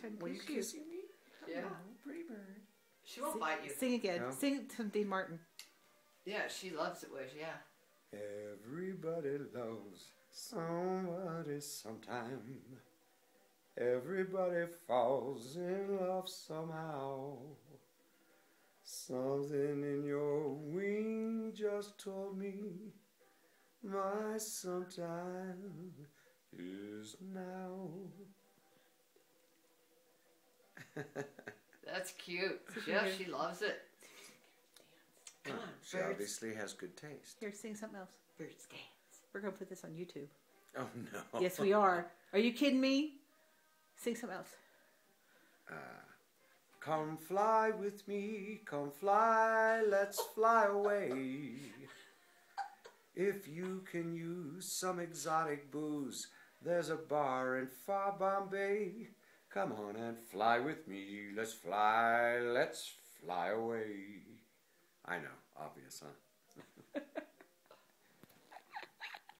trying to Were you kiss you. kissing me? Yeah. Oh, pretty bird. She won't bite you. Sing again. No. Sing some Dean Martin. Yeah, she loves it, Wish. Yeah. Everybody loves somebody sometime. Everybody falls in love somehow. Something in your wing just told me my sometime is now. That's cute. Yeah, she loves it. Come on, She birds. obviously has good taste. Here, sing something else. Birds dance. We're going to put this on YouTube. Oh no. Yes, we are. Are you kidding me? Sing something else. Come fly with me, come fly, let's fly away. If you can use some exotic booze, there's a bar in far Bombay. Come on and fly with me, let's fly away. I know, obvious, huh?